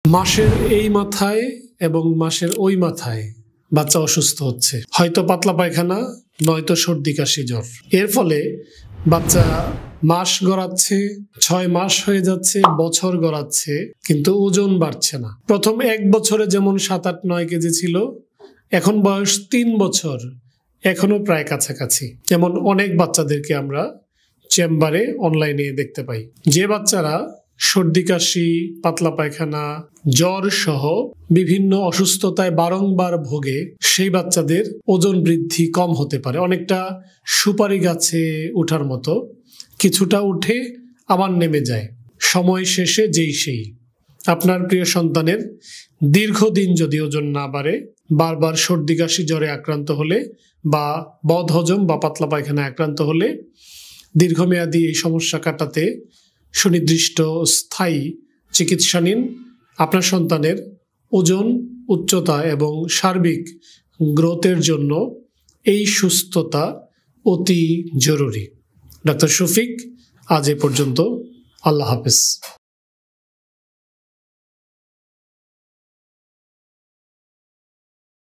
মাসের এই মাথায় এবং মাসের ওই মাথায় বাচ্চা অসুস্থ হচ্ছে, হয়তো পাতলা পায়খানা, নয়তো সর্দি কাশি জ্বর। এর ফলে বাচ্চা মাস গড়াচ্ছে, 6 মাস হয়ে যাচ্ছে, বছর গড়াচ্ছে, কিন্তু ওজন বাড়ছে না। প্রথম 1 বছরে যেমন 7, 8, 9 কেজি ছিল, এখন বয়স 3 বছর, এখনো প্রায় কাছাকাছি। যেমন অনেক বাচ্চাদেরকে আমরা চেম্বারে অনলাইনে দেখতে পাই, যে বাচ্চারা সর্দি কাশি, পাতলা পায়খানা, জ্বর সহ বিভিন্ন অসুস্থতায় বারংবার ভোগে, সেই বাচ্চাদের ওজন বৃদ্ধি কম হতে পারে। অনেকটা সুপারি গাছে ওঠার মতো, কিছুটা উঠে আবার নেমে যায়, সময় শেষে যেই সেই। আপনার প্রিয় সন্তানের দীর্ঘদিন যদি ওজন না বাড়ে, বারবার সর্দি কাশি জ্বরে আক্রান্ত হলে বা বদহজম বা পাতলা পায়খানায় আক্রান্ত হলে দীর্ঘমেয়াদী এই সমস্যা কাটাতে সুনির্দিষ্ট স্থায়ী চিকিৎসা নিন। আপনার সন্তানের ওজন, উচ্চতা এবং সার্বিক গ্রোথের জন্য এই সুস্থতা অতি জরুরি। ডাক্তার শফিক, আজ এ পর্যন্ত। আল্লাহ হাফেজ।